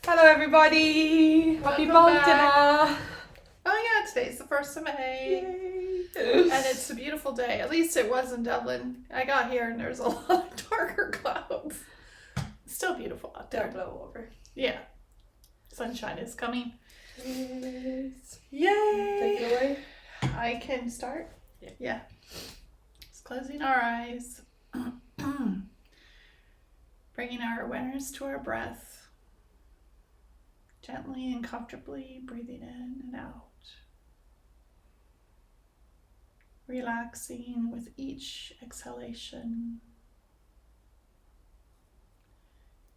Hello everybody! Happy Welcome Baltina! Oh yeah, today's the 1st of May. Yay! And it's a beautiful day. At least it was in Dublin. I got here and there's a lot of darker clouds. It's still beautiful out They'll there. blow over. Yeah. Sunshine is coming. Yes. Yay! Take it away. I can start? Yeah. Just closing our eyes. Bringing our awareness to our breath. Gently and comfortably breathing in and out. Relaxing with each exhalation.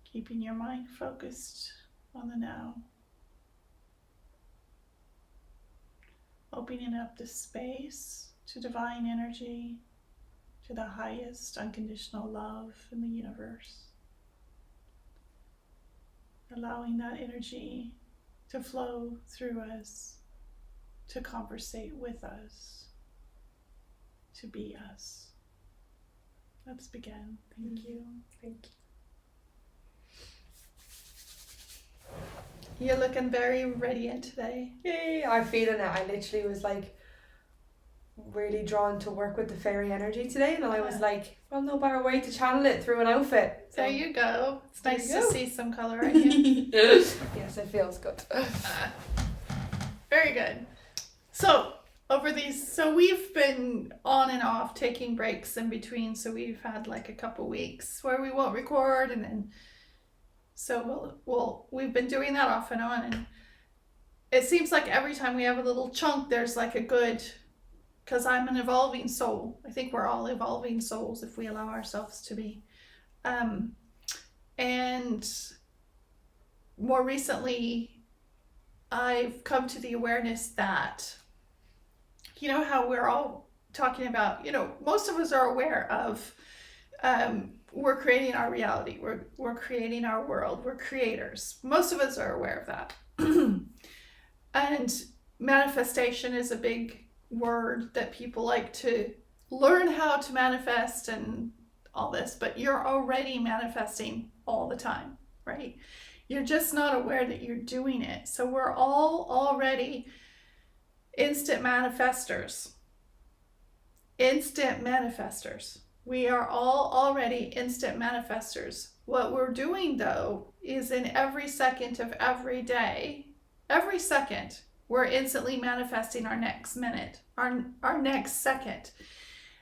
Keeping your mind focused on the now. Opening up the space to divine energy, to the highest unconditional love in the universe. Allowing that energy to flow through us, to conversate with us, to be us. Let's begin. Thank you. Thank you. You're looking very radiant today. Yay! I'm feeling it. I literally was like really drawn to work with the fairy energy today, and I was like, well, no better way to channel it through an outfit. So. There you go. It's There nice you to go. see some color in you. Yes, it feels good. Very good. So we've been on and off taking breaks in between. So we've had like a couple weeks where we won't record, and then we've been doing that off and on, and it seems like every time we have a little chunk, there's like a good, because I'm an evolving soul. I think we're all evolving souls if we allow ourselves to be. And more recently, I've come to the awareness that, you know how we're all talking about, most of us are aware of, we're creating our reality. We're creating our world. We're creators. Most of us are aware of that. And manifestation is a big word that people like to learn how to manifest and all this, but you're already manifesting all the time, right? You're just not aware that you're doing it. So we're all already instant manifestors. Instant manifestors. We are all already instant manifestors. What we're doing though is in every second of every day, every second, we're instantly manifesting our next minute, our next second.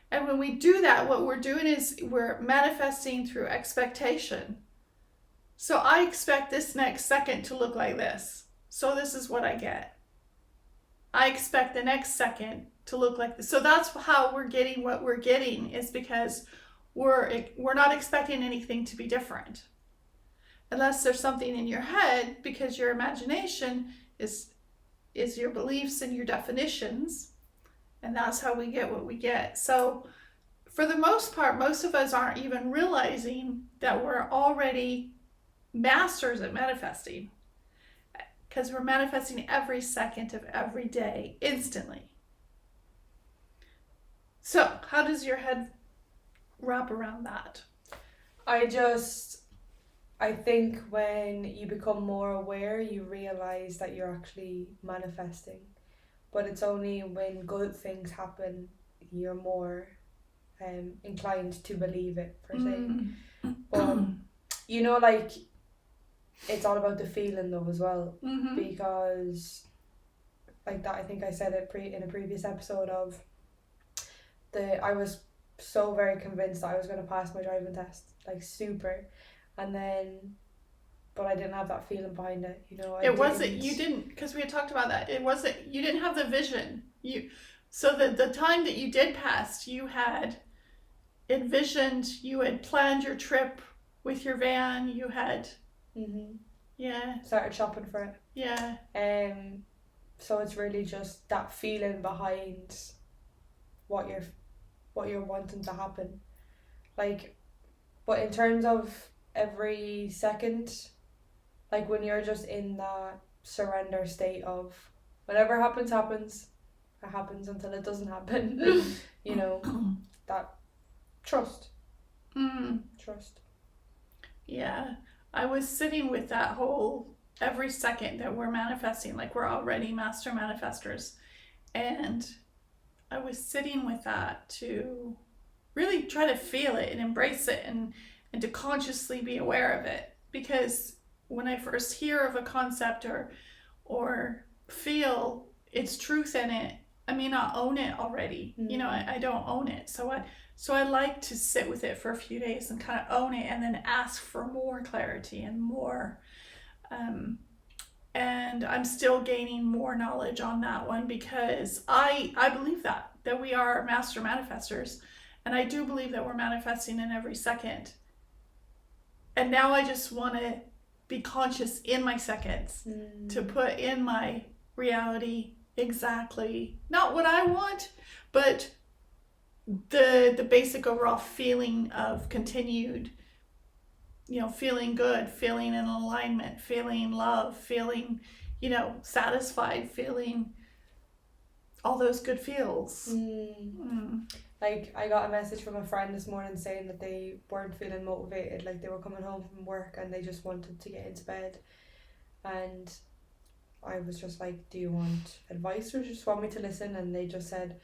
And when we do that, what we're doing is we're manifesting through expectation. So I expect this next second to look like this. So this is what I get. I expect the next second to look like this. So that's how we're getting what we're getting, is because we're not expecting anything to be different. Unless there's something in your head, because your imagination is your beliefs and your definitions. And that's how we get what we get. So for the most part, most of us aren't even realizing that we're already masters at manifesting, because we're manifesting every second of every day instantly. So how does your head wrap around that? I think when you become more aware, you realize that you're actually manifesting. But it's only when good things happen, you're more inclined to believe it, per se. But, like, it's all about the feeling, though, as well. Mm-hmm. Because, like that, I think I said it in a previous episode of I was so very convinced that I was going to pass my driving test, like super. And then, but I didn't have that feeling behind it, You didn't, because we had talked about that. You didn't have the vision. So the time that you did pass, you had envisioned, you had planned your trip with your van, you had, started shopping for it. Yeah. So it's really just that feeling behind what you're wanting to happen. Like, but in terms of every second, like when you're just in that surrender state of whatever happens, it happens until it doesn't happen. That trust. Trust. Yeah. I was sitting with that whole every second that we're manifesting, like we're already master manifestors. And I was sitting with that to really try to feel it and embrace it, and to consciously be aware of it. Because when I first hear of a concept or feel its truth in it, I may not own it already. You know, I don't own it. So I like to sit with it for a few days and kind of own it, and then ask for more clarity and more. And I'm still gaining more knowledge on that one, because I believe that we are master manifestors, and I do believe that we're manifesting in every second. And now I just want to be conscious in my seconds, to put in my reality exactly not what I want, but the basic overall feeling of continued, you know, feeling good, feeling in alignment, feeling love, feeling, you know, satisfied, feeling all those good feels. Like, I got a message from a friend this morning saying that they weren't feeling motivated, like they were coming home from work and they just wanted to get into bed. And I was just like, do you want advice or just want me to listen? And they just said,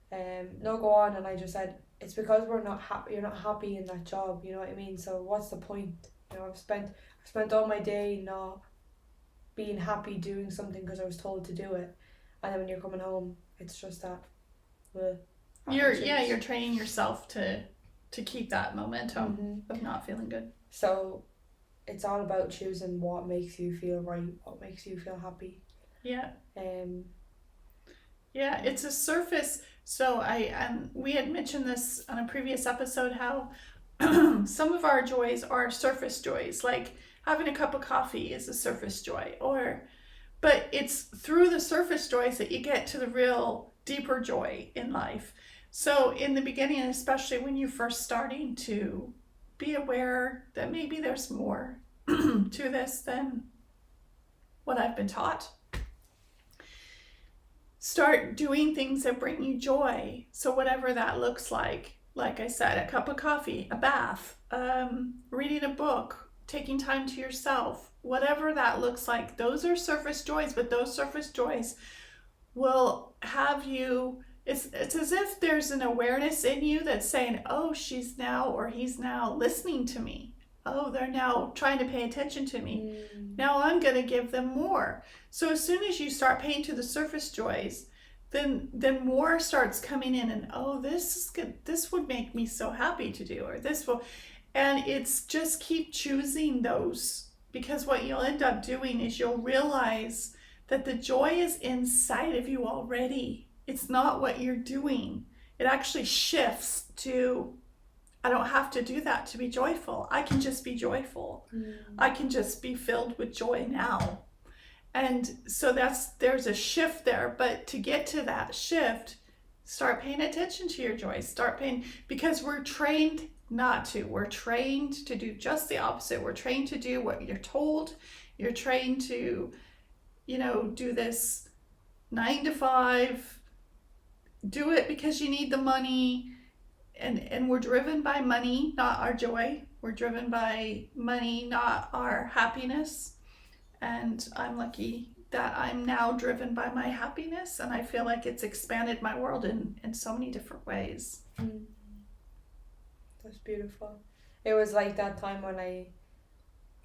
no, go on. And I just said, it's because we're not happy. You're not happy in that job, you know what I mean? So what's the point? You know, I've spent all my day not being happy doing something because I was told to do it, and then when you're coming home, it's just that. You're training yourself to keep that momentum of not feeling good. So it's all about choosing what makes you feel right, what makes you feel happy. Yeah. Yeah, it's a surface. So we had mentioned this on a previous episode, how some of our joys are surface joys, like having a cup of coffee is a surface joy, but it's through the surface joys that you get to the real deeper joy in life. So in the beginning, especially when you're first starting to be aware that maybe there's more to this than what I've been taught, start doing things that bring you joy. So whatever that looks like I said, a cup of coffee, a bath, reading a book, taking time to yourself, whatever that looks like, those are surface joys, but those surface joys will have you, it's as if there's an awareness in you that's saying, oh, she's now or he's now listening to me. Oh, they're now trying to pay attention to me. Now I'm going to give them more. So as soon as you start paying to the surface joys, then more starts coming in, and oh, this is good. This would make me so happy to do, or this will, and it's just keep choosing those, because what you'll end up doing is you'll realize that the joy is inside of you already. It's not what you're doing. It actually shifts to, I don't have to do that to be joyful. I can just be joyful. I can just be filled with joy now. And so there's a shift there. But to get to that shift, start paying attention to your joy. Because we're trained not to. We're trained to do just the opposite. We're trained to do what you're told. You're trained to, do this 9 to 5, do it because you need the money. And we're driven by money, not our joy. We're driven by money, not our happiness. And I'm lucky that I'm now driven by my happiness, and I feel like it's expanded my world in so many different ways. That's beautiful. It was like that time when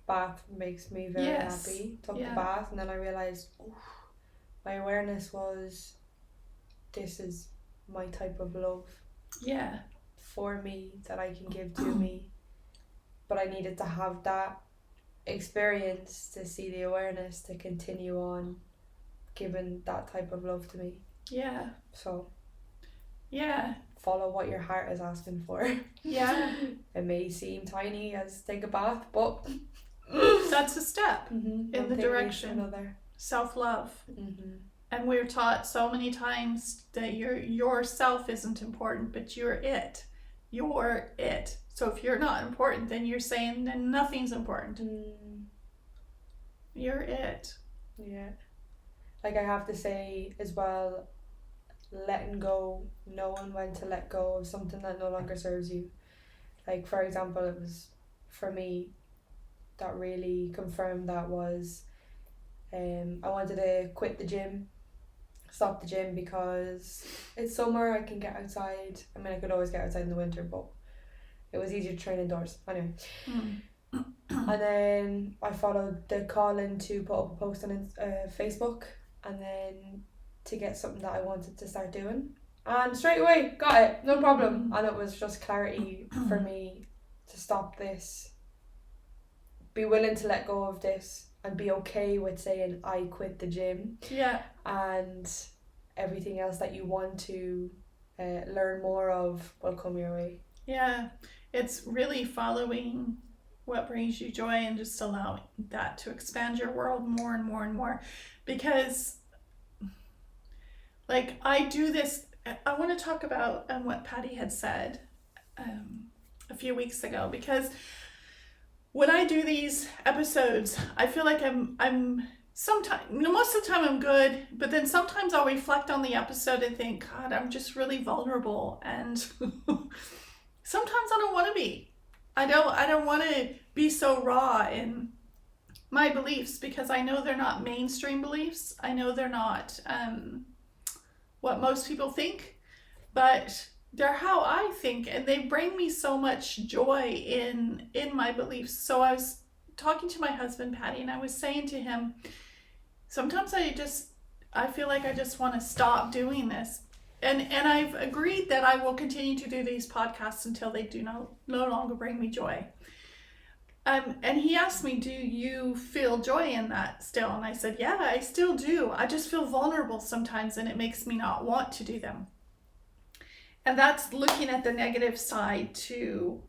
bath makes me very happy. Took the bath, and then I realized, my awareness was, this is my type of love. Yeah. For me, that I can give to me. But I needed to have that experience to see the awareness to continue on giving that type of love to me. Yeah. So yeah, follow what your heart is asking for. Yeah. It may seem tiny as take a bath, but that's a step in the direction of self-love. And we're taught so many times that yourself isn't important, but you're it. You're it. So if you're not important, then you're saying then nothing's important. You're it. Yeah. Like, I have to say as well, letting go, knowing when to let go of something that no longer serves you. Like, for example, it was for me that really confirmed that was I wanted to quit the gym, stop the gym, because it's summer, I can get outside. I mean, I could always get outside in the winter, but it was easier to train indoors. Anyway. And then I followed the calling to put up a post on Facebook, and then to get something that I wanted to start doing. And straight away, got it, no problem. And it was just clarity for me to stop this, be willing to let go of this, and be okay with saying I quit the gym. Yeah. And everything else that you want to learn more of will come your way. Yeah, it's really following what brings you joy and just allowing that to expand your world more and more and more. Because, like, I do this, I want to talk about what Patty had said a few weeks ago, because when I do these episodes, I feel like I'm sometimes, most of the time I'm good, but then sometimes I'll reflect on the episode and think, God, I'm just really vulnerable, and sometimes I don't want to be. I don't want to be so raw in my beliefs, because I know they're not mainstream beliefs. I know they're not what most people think, but they're how I think, and they bring me so much joy in my beliefs. So I was talking to my husband, Patty, and I was saying to him, sometimes I feel like I just want to stop doing this. And I've agreed that I will continue to do these podcasts until they do no longer bring me joy. And he asked me, do you feel joy in that still? And I said, yeah, I still do. I just feel vulnerable sometimes, and it makes me not want to do them. And that's looking at the negative side to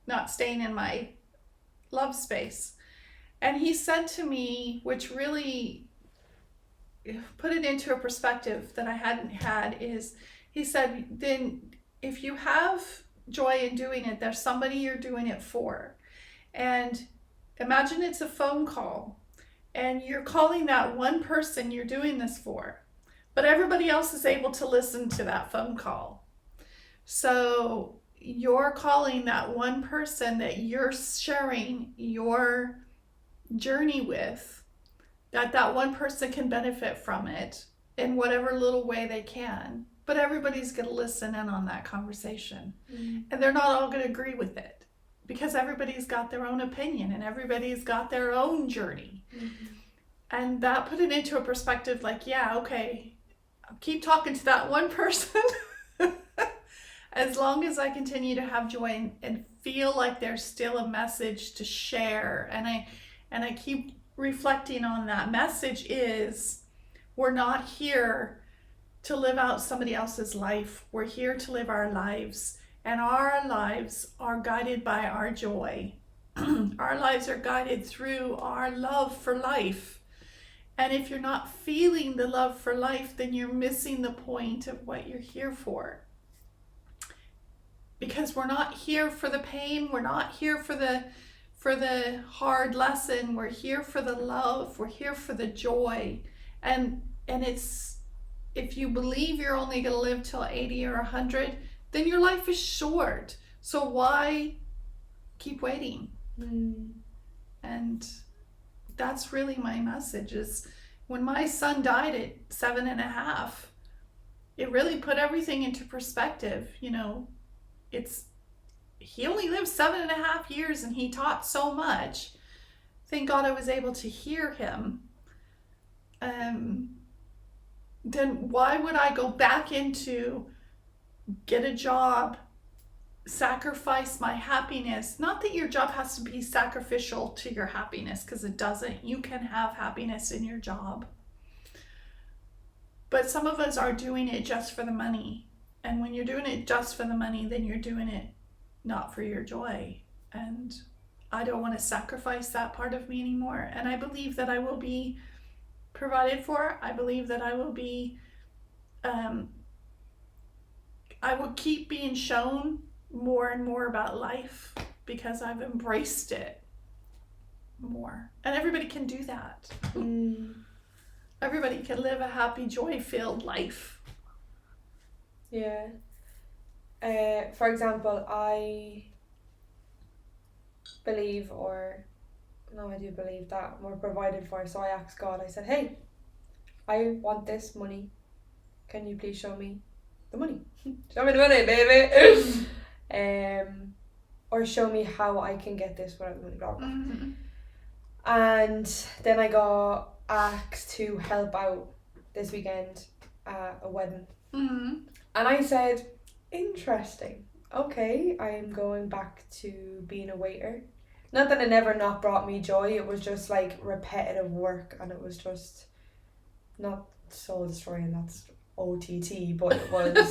not staying in my love space. And he said to me, which really put it into a perspective that I hadn't had, is he said, then if you have joy in doing it, there's somebody you're doing it for. And imagine it's a phone call, and you're calling that one person you're doing this for, but everybody else is able to listen to that phone call. So you're calling that one person that you're sharing your journey with, that one person can benefit from it in whatever little way they can, but everybody's going to listen in on that conversation. And they're not all going to agree with it, because everybody's got their own opinion and everybody's got their own journey. And that put it into a perspective like, yeah, okay, I'll keep talking to that one person as long as I continue to have joy and feel like there's still a message to share. And I keep reflecting on that message is, we're not here to live out somebody else's life. We're here to live our lives, and our lives are guided by our joy. Our lives are guided through our love for life. And if you're not feeling the love for life, then you're missing the point of what you're here for. Because we're not here for the pain, we're not here for the hard lesson, we're here for the love, we're here for the joy. And it's, if you believe you're only going to live till 80 or 100, then your life is short. So why keep waiting? And that's really my message. Is when my son died at 7.5, it really put everything into perspective. You know, he only lived 7.5 years, and he taught so much. Thank God I was able to hear him. Then why would I go back into get a job, sacrifice my happiness? Not that your job has to be sacrificial to your happiness, because it doesn't. You can have happiness in your job. But some of us are doing it just for the money. And when you're doing it just for the money, then you're doing it not for your joy. And I don't want to sacrifice that part of me anymore. And I believe that I will be provided for. I believe that I will be, I will keep being shown more and more about life, because I've embraced it more. And everybody can do that. Everybody can live a happy, joy-filled life. Yeah. For example, I believe, or No, I do believe that we're provided for. So I asked God, I said, hey, I want this money. Can you please show me the money? Show me the money, baby. Or show me how I can get this without the money, blah, blah. Mm-hmm. And then I got asked to help out this weekend at a wedding. Mm-hmm. And I said, interesting. Okay, I'm going back to being a waiter. Not that it never not brought me joy, it was just like repetitive work, and it was just not soul destroying, that's OTT, but it was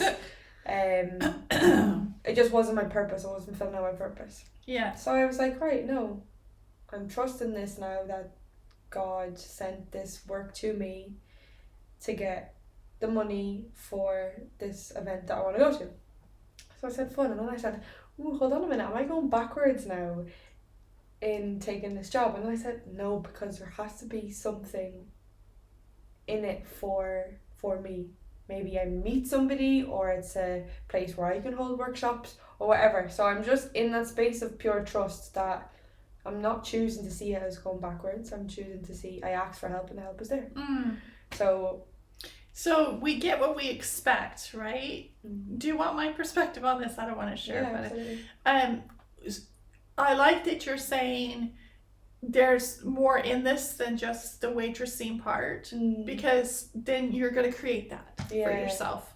it just wasn't my purpose. I wasn't filling out my purpose. Yeah. So I was like, right, no, I'm trusting this now that God sent this work to me to get the money for this event that I want to go to. So I said, fun. And then I said, ooh, hold on a minute, am I going backwards now in taking this job? And I said, no, because there has to be something in it for me. Maybe I meet somebody, or it's a place where I can hold workshops or whatever. So I'm just in that space of pure trust that I'm not choosing to see it as going backwards. I'm choosing to see, I asked for help and the help is there. So we get what we expect, right? Do you want my perspective on this? I don't want to share. Yeah, absolutely. I like that you're saying there's more in this than just the waitressing part, because then you're going to create that for yourself.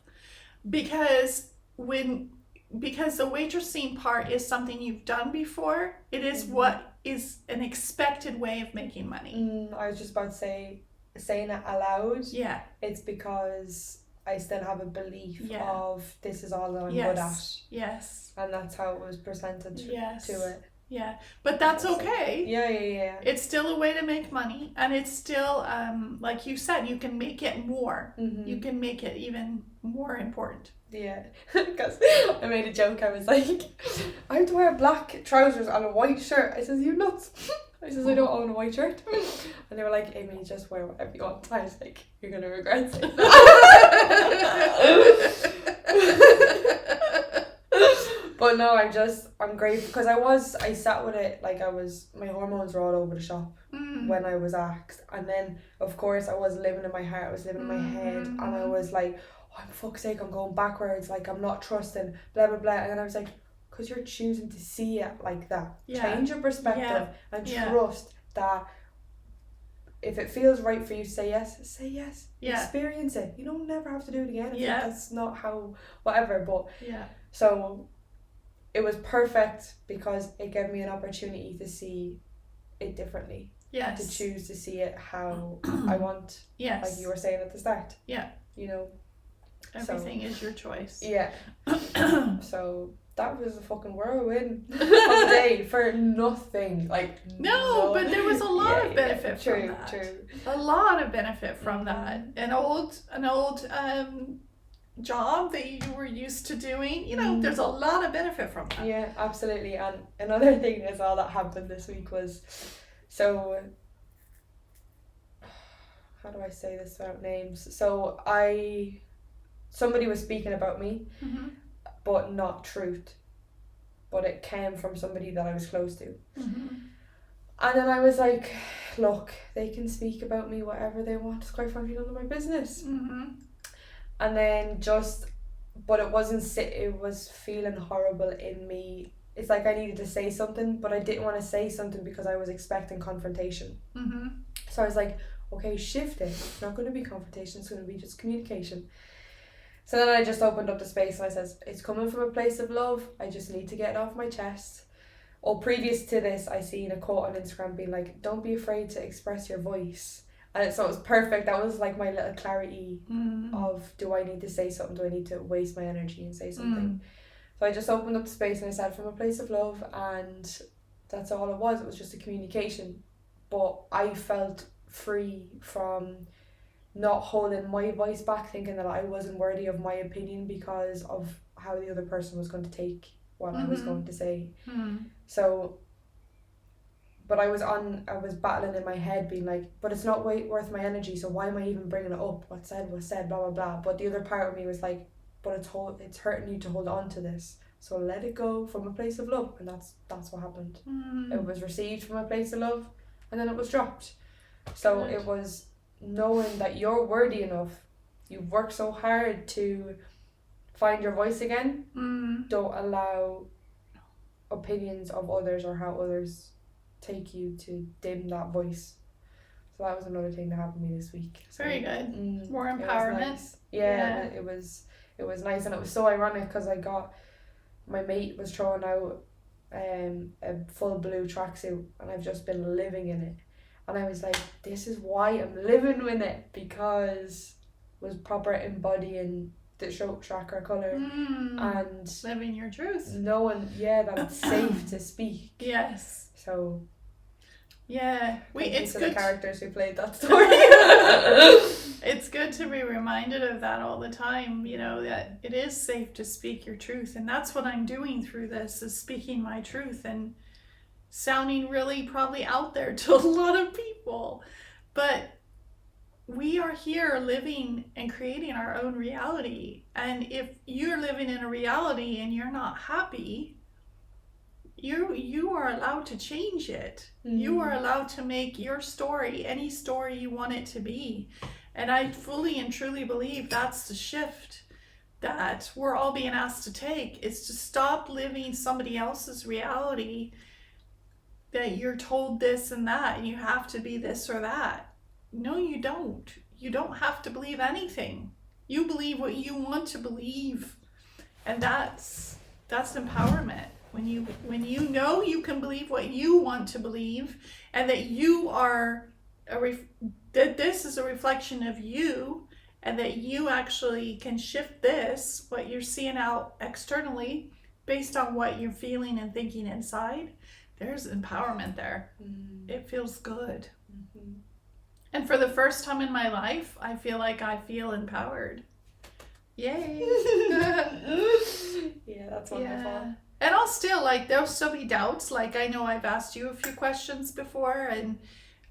Because the waitressing part is something you've done before, it is what is an expected way of making money. I was just about to say, saying it aloud, yeah, it's because I still have a belief of this is all that I'm good at. Yes. And that's how it was presented to it. Yeah, but that's okay. Yeah. It's still a way to make money, and it's still, like you said, you can make it more. You can make it even more important. Yeah, because I made a joke. I was like, I have to wear black trousers and a white shirt. I says, you nuts. I says, I don't own a white shirt. And they were like, Amy, just wear whatever you want. I was like, you're going to regret it. But no, I'm grateful because I sat with it like my hormones were all over the shop when I was asked. And then, of course, I wasn't living in my heart, I was living in my head. And I was like, oh, for fuck's sake, I'm going backwards, like I'm not trusting, blah, blah, blah. And then I was like, because you're choosing to see it like that. Change your perspective and trust that if it feels right for you to say yes, say yes. Experience it. You don't never have to do it again. That's not how, whatever. But so it was perfect because it gave me an opportunity to see it differently. Yes. To choose to see it how I want. Yes. Like you were saying at the start. Yeah. You know. Everything is your choice. Yeah. So that was a fucking whirlwind of a day for nothing. Like no, but there was a lot of benefit from that. True. A lot of benefit from that. An old job that you were used to doing, you know, there's a lot of benefit from that. Yeah, absolutely. And another thing as well that happened this week was, so how do I say this without names? So somebody was speaking about me, but not truth, but it came from somebody that I was close to. And then I was like, look, they can speak about me whatever they want, it's quite frankly none of my business. And then but it was feeling horrible in me. It's like I needed to say something, but I didn't want to say something because I was expecting confrontation. So I was like, okay, shift it. It's not going to be confrontation, it's going to be just communication. So then I just opened up the space and I says, it's coming from a place of love. I just need to get it off my chest. Or previous to this, I seen a quote on Instagram being like, don't be afraid to express your voice. And so it was perfect. That was like my little clarity of, do I need to say something? Do I need to waste my energy and say something? So I just opened up the space and I said, from a place of love, and that's all it was. It was just a communication. But I felt free from not holding my voice back, thinking that I wasn't worthy of my opinion because of how the other person was going to take what I was going to say. So, but I was battling in my head being like, but it's not worth my energy, so why am I even bringing it up? What's said was said, blah, blah, blah. But the other part of me was like, but it's hurting you to hold on to this. So let it go from a place of love. And that's what happened. It was received from a place of love. and then it was dropped. So Good. it was knowing that you're worthy enough. You've worked so hard to find your voice again. Don't allow opinions of others or how others take you to dim that voice. So that was another thing that happened to me this week. So, Very good. More it was empowerment. nice. Yeah, it was nice, and it was so ironic because my mate was throwing out a full blue tracksuit, and I've just been living in it, and I was like, this is why I'm living in it, because it was proper embodying the show tracker colour and living your truth, knowing that it's safe to speak. Yes. So it's to good the characters who played that story. It's good to be reminded of that all the time, that it is safe to speak your truth, and that's what I'm doing through this, is speaking my truth and sounding really probably out there to a lot of people, but we are here living and creating our own reality, and if you're living in a reality and you're not happy, you are allowed to change it. You are allowed to make your story any story you want it to be, and I fully and truly believe that's the shift that we're all being asked to take, is to stop living somebody else's reality, that you're told this and that and you have to be this or that. No, you don't. You don't have to believe anything. You believe what you want to believe, and that's empowerment. When you know you can believe what you want to believe, and that you are that this is a reflection of you, and that you actually can shift this, what you're seeing out externally, based on what you're feeling and thinking inside. There's empowerment there. It feels good. And for the first time in my life, I feel like I feel empowered. Yay! Yeah, that's wonderful. Yeah. And there'll still be doubts. Like, I know I've asked you a few questions before, and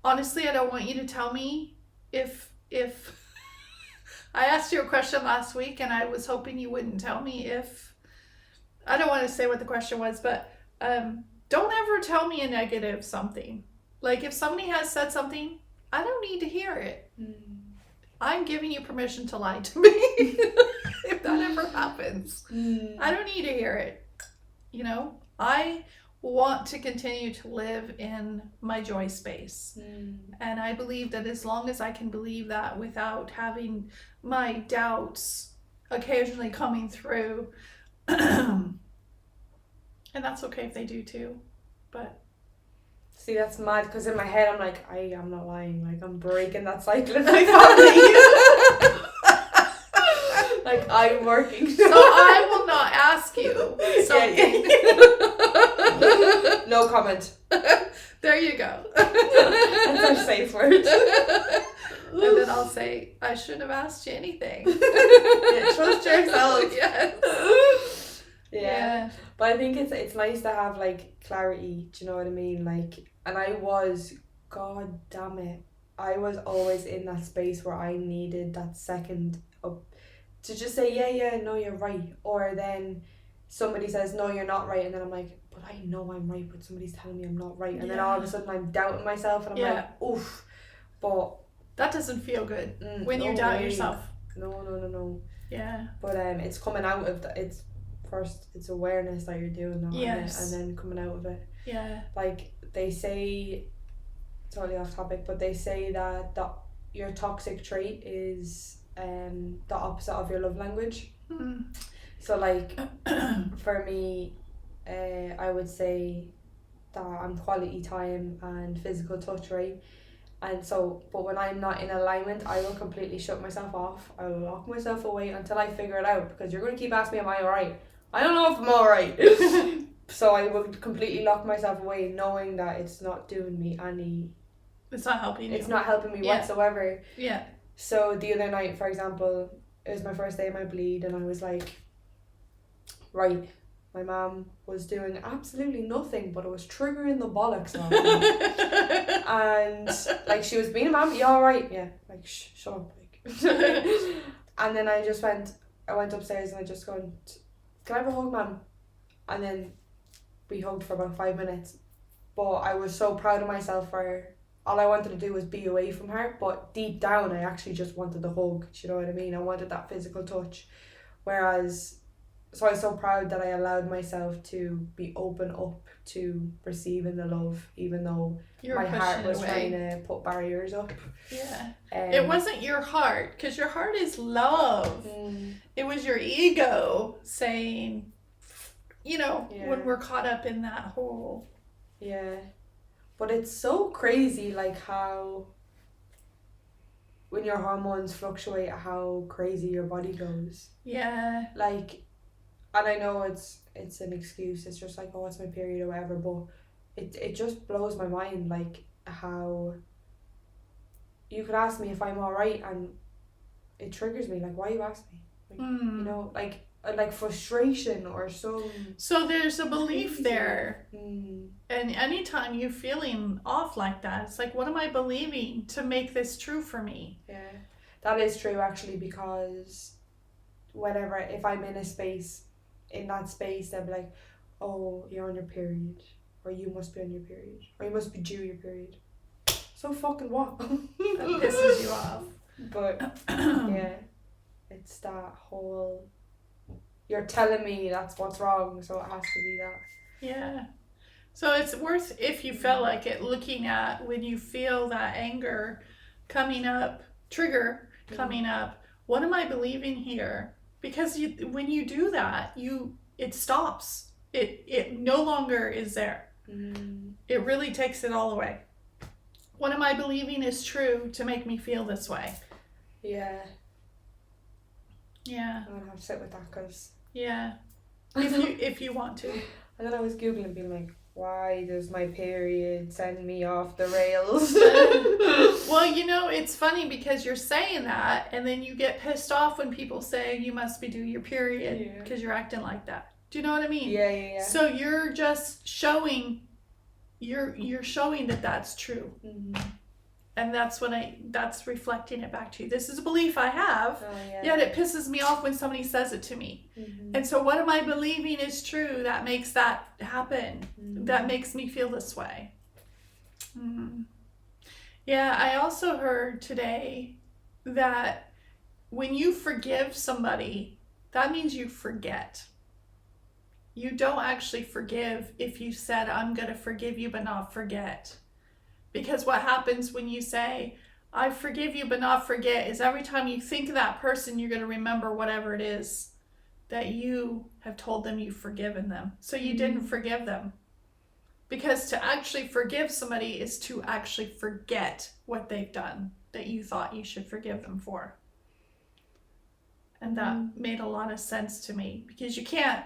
honestly, I don't want you to tell me if I asked you a question last week, and I was hoping you wouldn't tell me if, I don't want to say what the question was, but don't ever tell me a negative something. Like, if somebody has said something, I don't need to hear it. I'm giving you permission to lie to me. If that ever happens, I don't need to hear it. I want to continue to live in my joy space. And I believe that as long as I can believe that without having my doubts occasionally coming through, and that's okay if they do too, but see, that's mad, because in my head I'm like, I'm not lying, like I'm breaking that cycle in my family. Like, I'm working. So I will not ask you something. No comment. There you go. That's our safe word. And then I'll say, I shouldn't have asked you anything. Trust yourself. Yes. Yeah. But I think it's nice to have like clarity, do you know what I mean? Like, and god damn it, I was always in that space where I needed that second up to just say, yeah, no, you're right. Or then somebody says, no, you're not right. And then I'm like, but I know I'm right, but somebody's telling me I'm not right. And then all of a sudden I'm doubting myself, and I'm like, oof. But that doesn't feel good when you doubt yourself. No. Yeah. But it's coming out of it's awareness that you're doing that. Yes. And then coming out of it. Yeah. Like, they say, totally off topic, but they say that your toxic trait is the opposite of your love language. So like for me, I would say that I'm quality time and physical touch, right? And so, but when I'm not in alignment, I will completely shut myself off. I will lock myself away until I figure it out, because you're going to keep asking me, am I alright? I don't know if I'm alright. So I would completely lock myself away, knowing that it's not doing me any... It's not helping you. It's not helping me whatsoever. Yeah. So the other night, for example, it was my first day of my bleed, and I was like, right, my mom was doing absolutely nothing, but it was triggering the bollocks off me. And like, she was being a mom, you alright? Yeah, like, shut up, like. And then I went upstairs and I just gone, can I have a hug, mom? And then we hugged for about 5 minutes. But I was so proud of myself for all I wanted to do was be away from her, but deep down I actually just wanted the hug. Do you know what I mean? I wanted that physical touch. Whereas, so I was so proud that I allowed myself to be open up to receiving the love, even though my heart was trying to put barriers up. Yeah. It wasn't your heart, because your heart is love. It was your ego saying, you know, when we're caught up in that hole. Yeah. But it's so crazy, like, how when your hormones fluctuate, how crazy your body goes. Yeah. Like, and I know it's an excuse. It's just like, oh, it's my period or whatever. But it just blows my mind, like, how you could ask me if I'm all right, and it triggers me. Like, why you ask me? Like, you know, like frustration or some. So there's a belief there. Mm. And anytime you're feeling off like that, it's like, what am I believing to make this true for me? Yeah, that is true actually, because whenever, if I'm in that space, they'll be like, oh, you're on your period, or you must be on your period, or you must be due your period. So fucking what? That pisses you off. But yeah, it's that whole, you're telling me that's what's wrong, so it has to be that. Yeah. So it's worth, if you felt like it, looking at when you feel that anger coming up, trigger coming up, what am I believing here? Because when you do that, it stops. It no longer is there. It really takes it all away. What am I believing is true to make me feel this way? Yeah. Yeah. I'm gonna have to sit with that, because. Yeah. If you want to. And then I was Googling, being like, why does my period send me off the rails? Well, you know, it's funny because you're saying that, and then you get pissed off when people say you must be due your period because you're acting like that. Do you know what I mean? Yeah. So you're just showing, you're showing that that's true. And that's reflecting it back to you. This is a belief I have, yet it pisses me off when somebody says it to me. And so what am I believing is true that makes that happen? That makes me feel this way. Yeah, I also heard today that when you forgive somebody, that means you forget. You don't actually forgive if you said, I'm going to forgive you but not forget. Because what happens when you say, I forgive you but not forget, is every time you think of that person, you're going to remember whatever it is that you have told them you've forgiven them. So you didn't forgive them. Because to actually forgive somebody is to actually forget what they've done that you thought you should forgive them for. And that made a lot of sense to me, because you can't,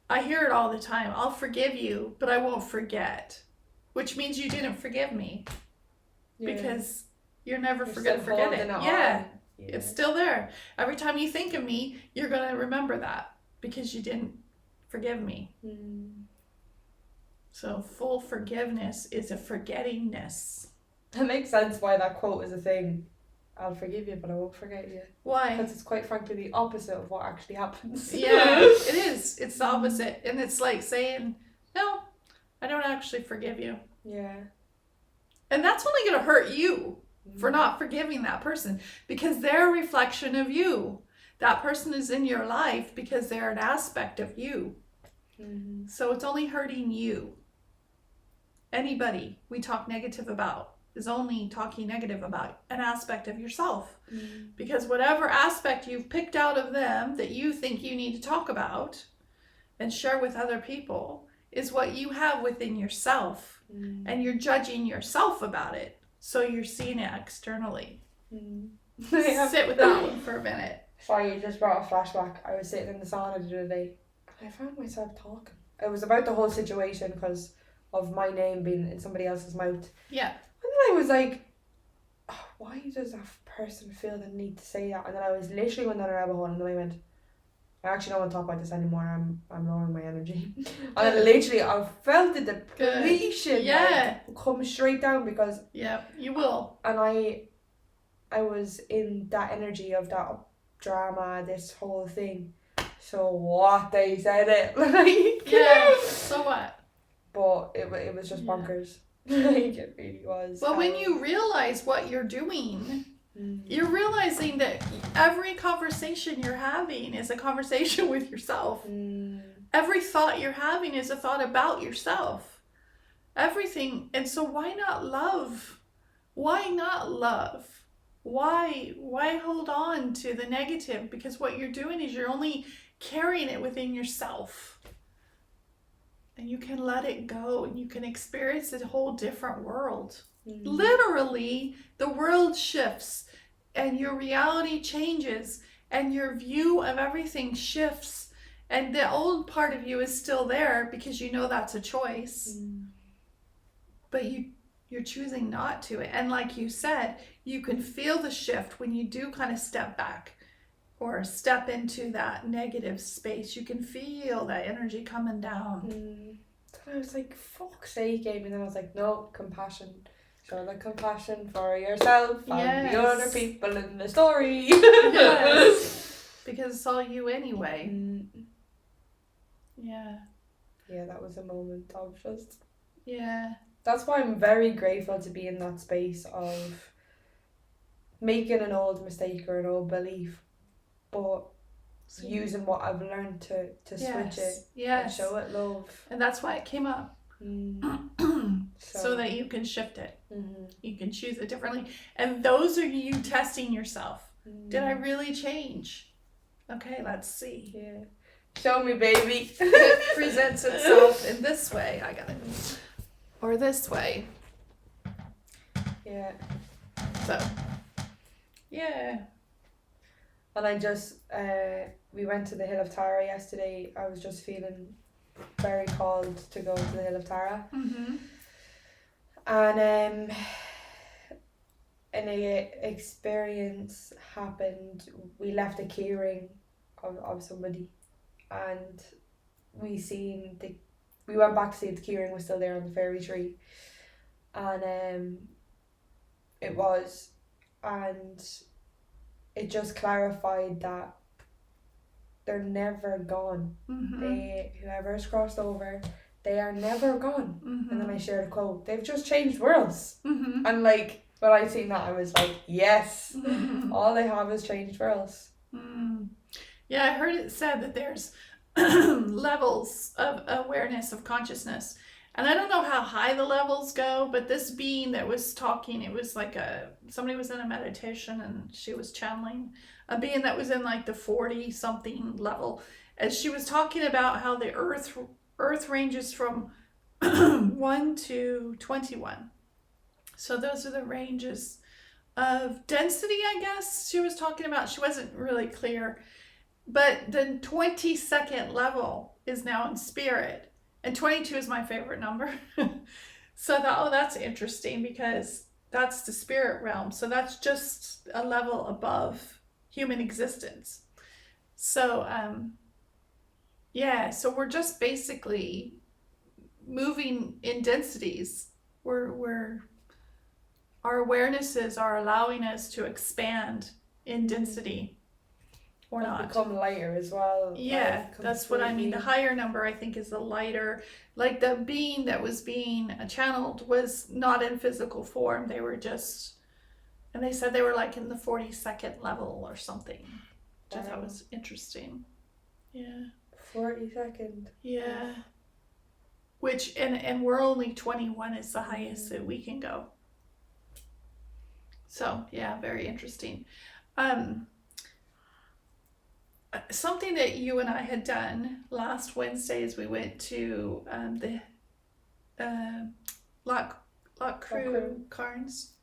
I hear it all the time, I'll forgive you, but I won't forget. Which means you didn't forgive me. Because you're never going to forget it. Yeah, it's still there. Every time you think of me, you're going to remember that because you didn't forgive me. So full forgiveness is a forgettingness. That makes sense why that quote is a thing. I'll forgive you, but I won't forget you. Why? Because it's quite frankly the opposite of what actually happens. Yeah, it is. It's the opposite. And it's like saying, no, I don't actually forgive you. Yeah. And that's only going to hurt you for not forgiving that person, because they're a reflection of you. That person is in your life because they're an aspect of you. So it's only hurting you. Anybody we talk negative about is only talking negative about an aspect of yourself. Because whatever aspect you've picked out of them that you think you need to talk about and share with other people is what you have within yourself. And you're judging yourself about it. So you're seeing it externally. Sit with that one for a minute. Sorry, you just brought a flashback. I was sitting in the sauna the other day and I found myself talking. It was about the whole situation because of my name being in somebody else's mouth. Yeah. And then I was like, oh, why does that person feel the need to say that? And then I was literally went down a rabbit hole, and then I went, I actually don't want to talk about this anymore. I'm lowering my energy. And then literally I felt the depletion come straight down, because you will. And I was in that energy of that drama, this whole thing. So what, they said it, like, so what? But it was just bonkers. Like, it really was. But when you realize what you're doing, you're realizing that every conversation you're having is a conversation with yourself. Every thought you're having is a thought about yourself. Everything. And so why not love? Why not love? Why hold on to the negative? Because what you're doing is you're only carrying it within yourself. And you can let it go and you can experience a whole different world. Literally, the world shifts and your reality changes and your view of everything shifts. And the old part of you is still there because you know that's a choice. But you're choosing not to. And like you said, you can feel the shift when you do kind of step back or step into that negative space. You can feel that energy coming down. I was like, fuck's sake, Amy. And then I was like, no, compassion. Show the compassion for yourself and the other people in the story. Yes. Because it's all you anyway. Yeah. Yeah, that was a moment of just... Yeah. That's why I'm very grateful to be in that space of making an old mistake or an old belief, but using what I've learned to switch it and show it love. And that's why it came up. So that you can shift it. You can choose it differently. And those are you testing yourself. Did I really change? Okay, let's see. Yeah. Show me, baby. It presents itself in this way. I got it. Or this way. Yeah. So, yeah. And I just, we went to the Hill of Tara yesterday. I was just feeling very called to go to the Hill of Tara. And an experience happened. We left a keyring of somebody, and we went back to see if the keyring was still there on the fairy tree, and it just clarified that they're never gone. Whoever's crossed over, they are never gone. And then I shared a quote, they've just changed worlds. And like, when I seen that, I was like, yes, all they have is changed worlds. Yeah, I heard it said that there's levels of awareness of consciousness. And I don't know how high the levels go, but this being that was talking, it was like somebody was in a meditation and she was channeling a being that was in like the 40 something level. As she was talking about how the earth ranges from 1 to 21. So those are the ranges of density, I guess she was talking about. She wasn't really clear. But the 22nd level is now in spirit. And 22 is my favorite number. So I thought, that's interesting because that's the spirit realm. So that's just a level above human existence. So, so we're just basically moving in densities. Our awarenesses are allowing us to expand in density. Or not. Become lighter as well. Yeah, that's what I mean. The higher number, I think, is the lighter. Like the being that was being channeled was not in physical form. They were just, and they said they were like in the 42nd level or something. Which I thought was interesting. Yeah. 42nd. Yeah. Which, and we're only 21 is the highest that we can go. So, yeah, very interesting. Something that you and I had done last Wednesday is we went to the Loch Crew Cairns.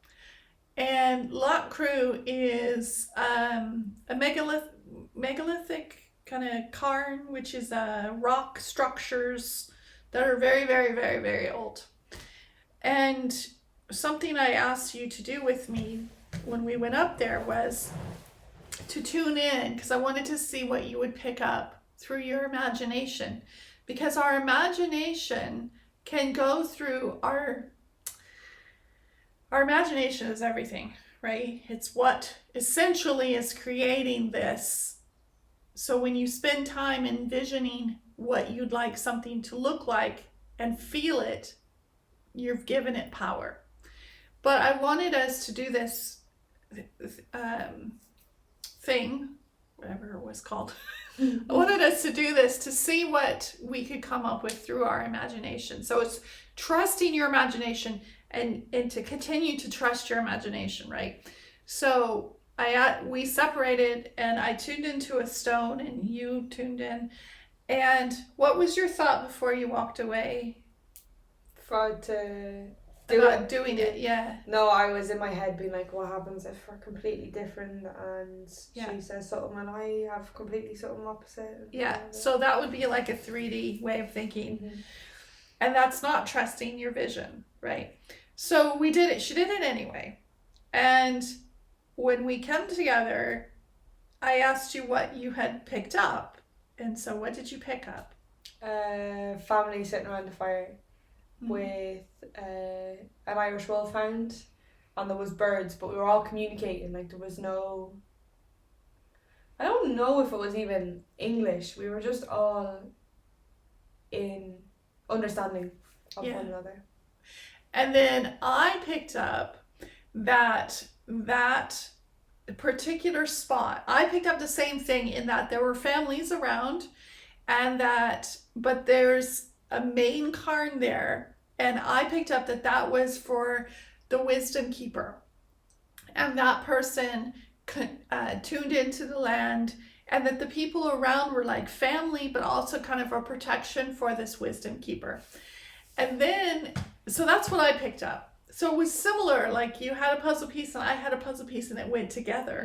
And Loch Crew is a megalithic kind of cairn, which is rock structures that are very, very, very, very old. And something I asked you to do with me when we went up there was to tune in, because I wanted to see what you would pick up through your imagination, because our imagination can go through our imagination is everything, right? It's what essentially is creating this. So when you spend time envisioning what you'd like something to look like and feel it, you've given it power. But I wanted us to do this thing, whatever it was called. I wanted us to do this to see what we could come up with through our imagination. So it's trusting your imagination and to continue to trust your imagination, right? So we separated and I tuned into a stone and you tuned in. And what was your thought before you walked away? Doing it, yeah. No, I was in my head being like, what happens if we're completely different and she says something and I have completely something opposite? Yeah, so that would be like a 3D way of thinking. Mm-hmm. And that's not trusting your vision, right? So we did it. She did it anyway. And when we come together, I asked you what you had picked up. And so what did you pick up? Family sitting around the fire. With an Irish wolfhound, and there was birds, but we were all communicating. Like there was no, I don't know if it was even English. We were just all in understanding of one another. And then I picked up that particular spot. I picked up the same thing in that there were families around, but there's a main cairn there. And I picked up that was for the wisdom keeper. And that person tuned into the land, and that the people around were like family, but also kind of a protection for this wisdom keeper. And then, so that's what I picked up. So it was similar, like you had a puzzle piece and I had a puzzle piece and it went together.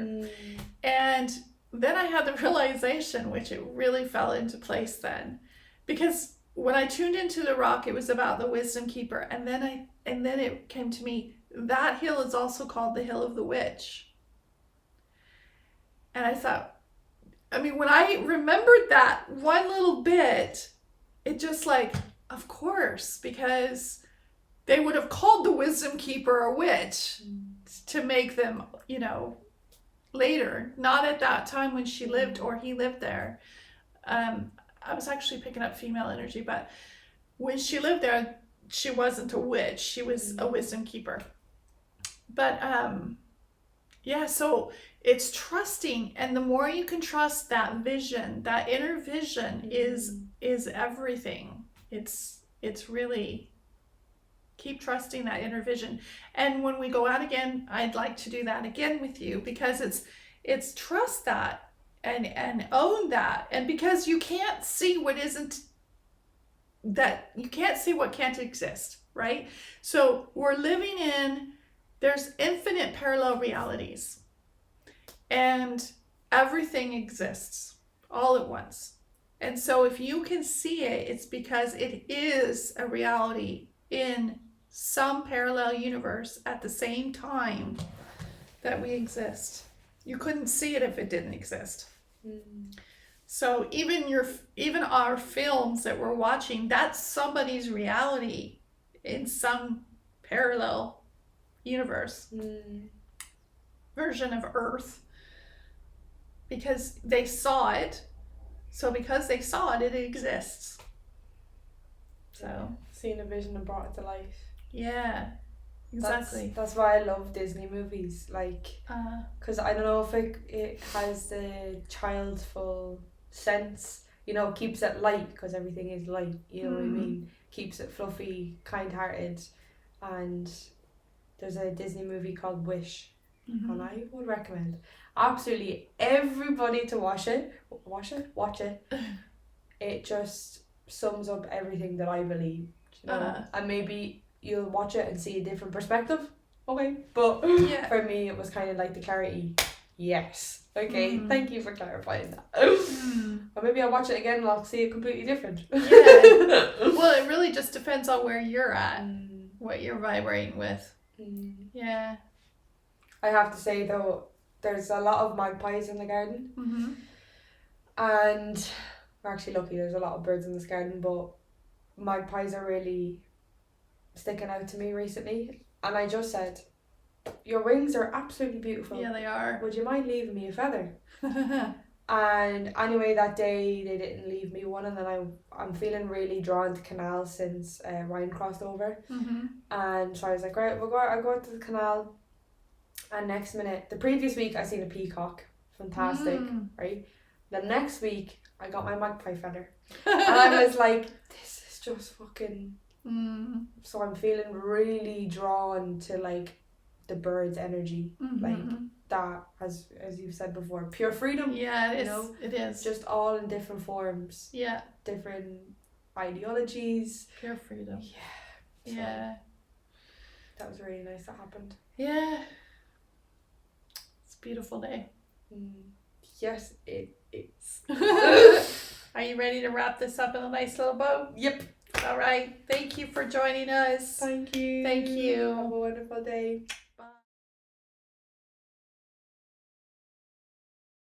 And then I had the realization, which it really fell into place then, because when I tuned into the rock, it was about the wisdom keeper. And then it came to me, that hill is also called the Hill of the Witch. And I thought, I mean, when I remembered that one little bit, it just like, of course, because they would have called the wisdom keeper a witch to make them, later, not at that time when she lived or he lived there. I was actually picking up female energy, but when she lived there, she wasn't a witch. She was a wisdom keeper. But so it's trusting, and the more you can trust that vision, that inner vision is everything. It's really, keep trusting that inner vision. And when we go out again, I'd like to do that again with you, because it's trust that. And own that. And because you can't see what can't exist, right? So we're living there's infinite parallel realities, and everything exists all at once. And so if you can see it, it's because it is a reality in some parallel universe at the same time that we exist. You couldn't see it if it didn't exist. So even our films that we're watching, that's somebody's reality in some parallel universe version of Earth, because they saw it. So because they saw it, it exists. So seeing a vision and brought it to life. Yeah. Exactly. That's why I love Disney movies, like, because I don't know if it has the childful sense, keeps it light, because everything is light, what I mean, keeps it fluffy, kind-hearted. And there's a Disney movie called Wish, and I would recommend absolutely everybody to watch it. It just sums up everything that I believe, and maybe you'll watch it and see a different perspective. Okay. But for me, it was kind of like the clarity. Yes. Okay. Thank you for clarifying that. Or maybe I'll watch it again and I'll see it completely different. Yeah. Well, it really just depends on where you're at, what you're vibrating with. Yeah. I have to say though, there's a lot of magpies in the garden. And we're actually lucky there's a lot of birds in this garden, but magpies are really sticking out to me recently, and I just said, your wings are absolutely beautiful. Yeah, they are. Would you mind leaving me a feather? And anyway, that day they didn't leave me one, and then I'm feeling really drawn to canals since Ryan crossed over. And so I was like, right, I'll go to the canal. And next minute, the previous week I seen a peacock, fantastic, right? The next week I got my magpie feather, and I was like, this is just fucking. So I'm feeling really drawn to like the bird's energy, like that, as you've said before, pure freedom. Yeah, it is. You know? It is. Just all in different forms. Yeah. Different ideologies. Pure freedom. Yeah. Yeah. That was really nice that happened. Yeah. It's a beautiful day. Yes, it is. Are you ready to wrap this up in a nice little bow? Yep. All right. Thank you for joining us. Thank you. Thank you. Have a wonderful day.